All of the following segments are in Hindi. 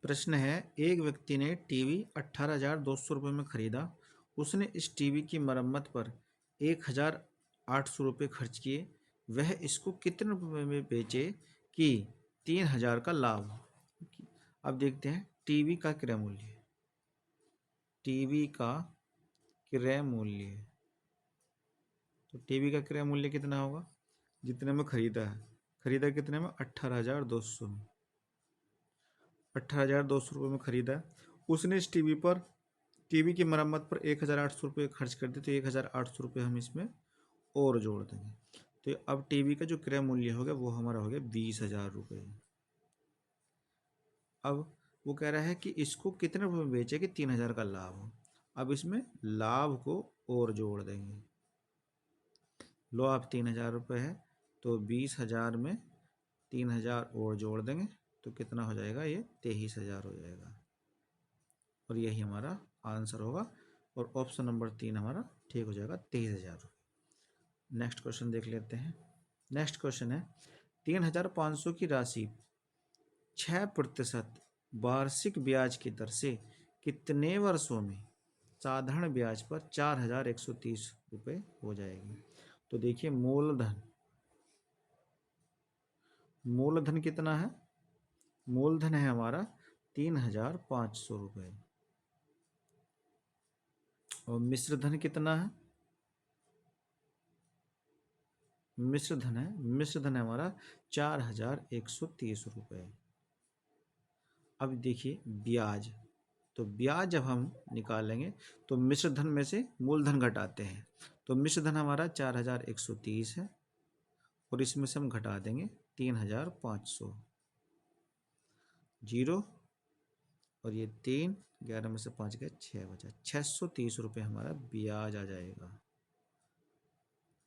प्रश्न है, एक व्यक्ति ने टीवी 18,200 रुपये में खरीदा। उसने इस टीवी की मरम्मत पर 1,800 रुपये खर्च किए। वह इसको कितने रुपए में बेचे कि 3,000 का लाभ हो? अब देखते हैं टीवी का क्रय मूल्य। टीवी का क्रय मूल्य, तो टीवी का क्रय मूल्य कितना होगा? जितने में खरीदा है, खरीदा कितने में? 18,200 में। 18,200 रुपये में खरीदा है। उसने इस टीवी की मरम्मत पर 1,800 रुपये खर्च कर दिए, तो 1,800 रुपये हम इसमें और जोड़ देंगे। तो अब टीवी का जो क्रय मूल्य होगा वो हमारा हो गया 20,000 रुपये। अब वो कह रहा है कि इसको कितने रुपये में बेचे कि 3,000 का लाभ हो। अब इसमें लाभ को और जोड़ देंगे। लो आप 3,000 रुपये है, तो 20,000 में 3,000 और जोड़ देंगे, तो कितना हो जाएगा? ये 23,000 हो जाएगा। और यही हमारा आंसर होगा। और ऑप्शन नंबर 3 हमारा ठीक हो जाएगा, 23,000 रुपये। नेक्स्ट क्वेश्चन देख लेते हैं। नेक्स्ट क्वेश्चन है, 3,500 की राशि 6% वार्षिक ब्याज की दर से कितने वर्षों में साधारण ब्याज पर 4,130 रुपये हो जाएगी? तो देखिए, मूलधन कितना है? मूलधन है हमारा 3,500 रुपये। और मिश्र धन कितना है? मिश्र धन है हमारा 4,130 रुपये। अब देखिए ब्याज, तो ब्याज जब हम निकालेंगे तो मिश्र धन में से मूलधन घटाते हैं। तो मिश्र धन हमारा 4,130 है, और इसमें से हम घटा देंगे 3,500, जीरो, और ये 3, 11 में से 5 गए, 6 बचा, 630 रुपये हमारा ब्याज आ जाएगा।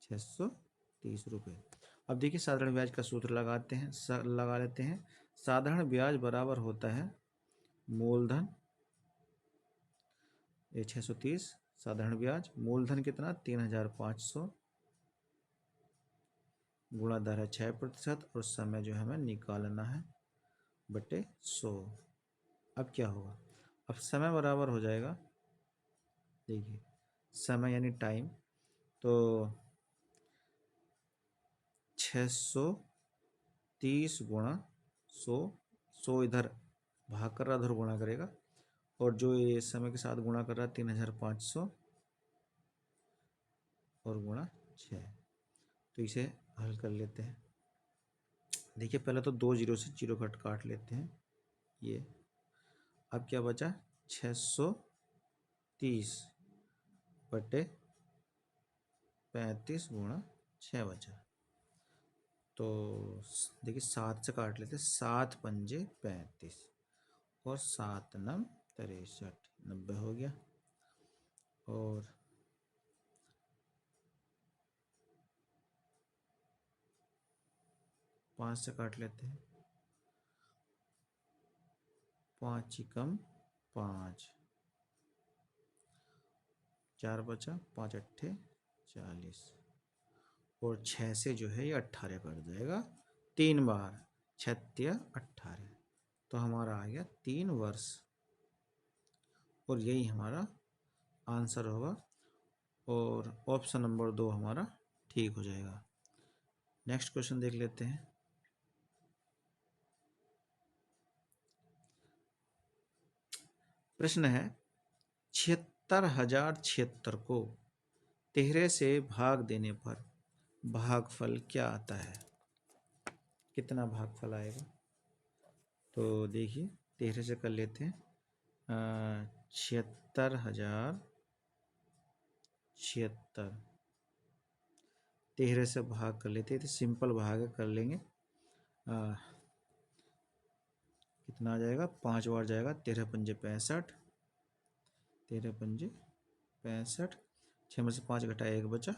630 रुपये। अब देखिए साधारण ब्याज का सूत्र लगा लेते हैं। साधारण ब्याज बराबर होता है मूलधन, ये 630 साधारण ब्याज, मूलधन कितना? 3,500 गुणा दर है 6%, और समय जो है हमें निकालना है बटे 100। अब क्या होगा? अब समय बराबर हो जाएगा, देखिए समय यानी टाइम, तो 630 गुणा 100, 100 इधर भाग कर रहा, उधर गुणा करेगा, और जो ये समय के साथ गुणा कर रहा है 3,500 और गुणा 6। तो इसे हल कर लेते हैं। देखिए पहले तो 2 जीरो से जीरो काट लेते हैं ये। अब क्या बचा? 630 बटे 35 गुणा 6 बचा। तो देखिए 7 से काट लेते हैं, 7 पंजे 35 और 7 नम 63, 90 हो गया। और 5 से काट लेते हैं, 5 कम 5, 4 बचा, 5 अट्ठे 40, और 6 से जो है ये 18 कट जाएगा 3 बार, 6 18, तो हमारा आ गया 3 वर्ष। और यही हमारा आंसर होगा, और ऑप्शन नंबर 2 हमारा ठीक हो जाएगा। नेक्स्ट क्वेश्चन देख लेते हैं। प्रश्न है, 76,076 को 13 से भाग देने पर भागफल क्या आता है? कितना भागफल आएगा? तो देखिए 13 से कर लेते हैं। 76,076 13 से भाग कर लेते हैं, तो सिंपल भाग कर लेंगे। कितना आ जाएगा? 5 बार जाएगा, 13 पंजे 65, 13 पंजे 65, 6 में से 5 घटाया 1 बचा,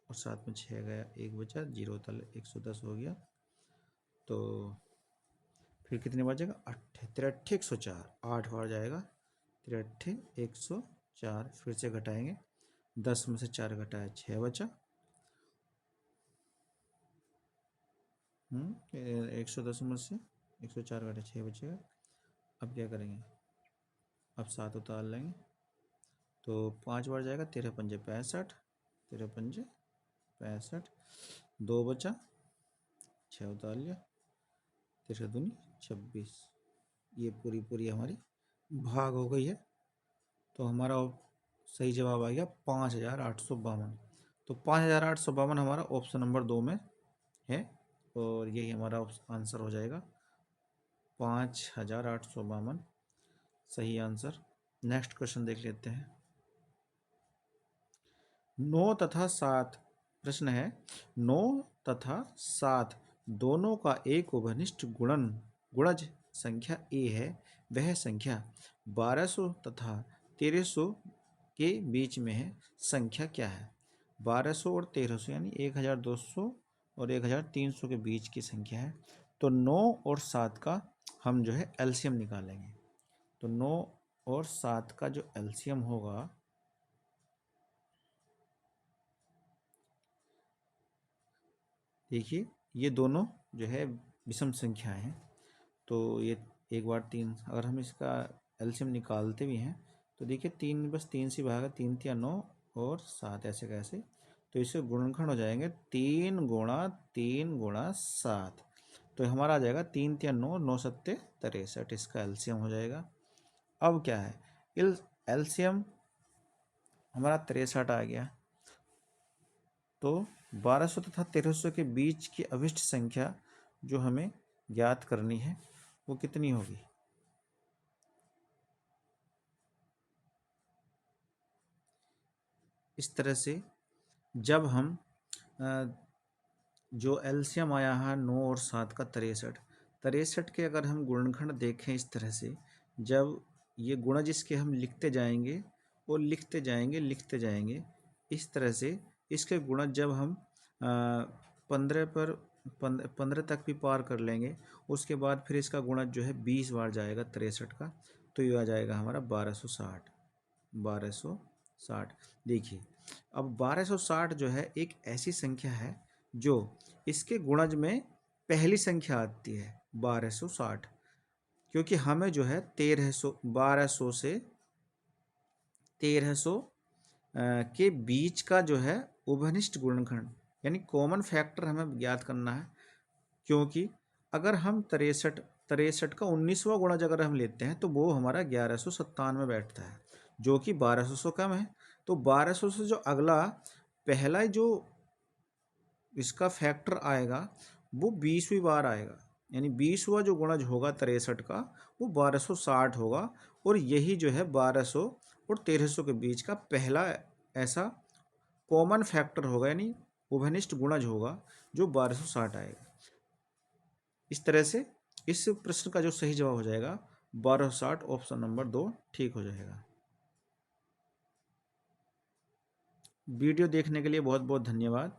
और 7 में 6 गया 1 बचा, जीरो तल 110 हो गया। तो फिर कितने बार जाएगा? 8, 13 104, 8 बार जाएगा, 13 104, फिर से घटाएंगे, 10 में से 4 घटाया 6 बचा, 110 में से 104 घटा 6 बचेगा, अब क्या करेंगे, अब 7 उतार लेंगे तो 5 बार जाएगा, 13 पंजे 65, 13 पंजे 65, 2 बचा, 6 उतार लिया, 13 दूनी 26। ये पूरी हमारी भाग हो गई है। तो हमारा सही जवाब आ गया 5852। तो 5852 हमारा ऑप्शन नंबर 2 में है और यही हमारा आंसर हो जाएगा 5852 सही आंसर। नेक्स्ट क्वेश्चन देख लेते हैं। 9 तथा 7 प्रश्न है, 9 तथा 7 दोनों का एक उभनिष्ठ गुणज संख्या a है, वह संख्या 1200 तथा 1300 के बीच में है, संख्या क्या है? 1200 और 1300 यानी 1200 और 1300 के बीच की संख्या है। तो 9 और 7 का हम जो है एलसीएम निकालेंगे। तो 9 और 7 का जो एलसीएम होगा, देखिए ये दोनों जो है विषम संख्याएं हैं। तो ये एक बार 3, अगर हम इसका एलसीएम निकालते भी हैं तो देखिए 3 बस 3 से भागा, 3 तिया 9 और 7 ऐसे कैसे, तो इससे गुणनखंड हो जाएंगे 3 गुणा 3 गुणा 7। तो हमारा आ जाएगा 3 तिया 9, 9 सत्ते 63, इसका एलसीएम हो जाएगा। अब क्या है, एलसीएम हमारा 63 आ गया। तो 1200 तथा 1300 के बीच की अभिष्ट संख्या जो हमें ज्ञात करनी है वो कितनी होगी? इस तरह से जब हम जो एलसीएम आया है 9 और 7 का 63 के अगर हम गुणनखंड देखें इस तरह से, जब ये गुणज इसके हम लिखते जाएंगे और लिखते जाएंगे इस तरह से, इसके गुणज जब हम 15 तक भी पार कर लेंगे, उसके बाद फिर इसका गुणज जो है 20 बार जाएगा 63 का, तो ये आ जाएगा हमारा 1260। देखिए अब 1260 जो है एक ऐसी संख्या है जो इसके गुणज में पहली संख्या आती है 1260, क्योंकि हमें जो है 1200 से 1300 के बीच का जो है उभनिष्ठ गुणनखंड यानी कॉमन फैक्टर हमें ज्ञात करना है। क्योंकि अगर हम 63 का 19वां गुणज अगर हम लेते हैं तो वो हमारा 1197 बैठता है, जो कि 1200 से कम है। तो 1200 से जो अगला पहला जो इसका फैक्टर आएगा वो 20वीं बार आएगा, यानी 20वां जो गुणज होगा 63 का वो 1260 होगा। और यही जो है 1200 और 1300 के बीच का पहला ऐसा कॉमन फैक्टर होगा, यानी उभनिष्ठ गुणज होगा जो 1260 आएगा। इस तरह से इस प्रश्न का जो सही जवाब हो जाएगा 1260, ऑप्शन नंबर 2 ठीक हो जाएगा। वीडियो देखने के लिए बहुत बहुत धन्यवाद।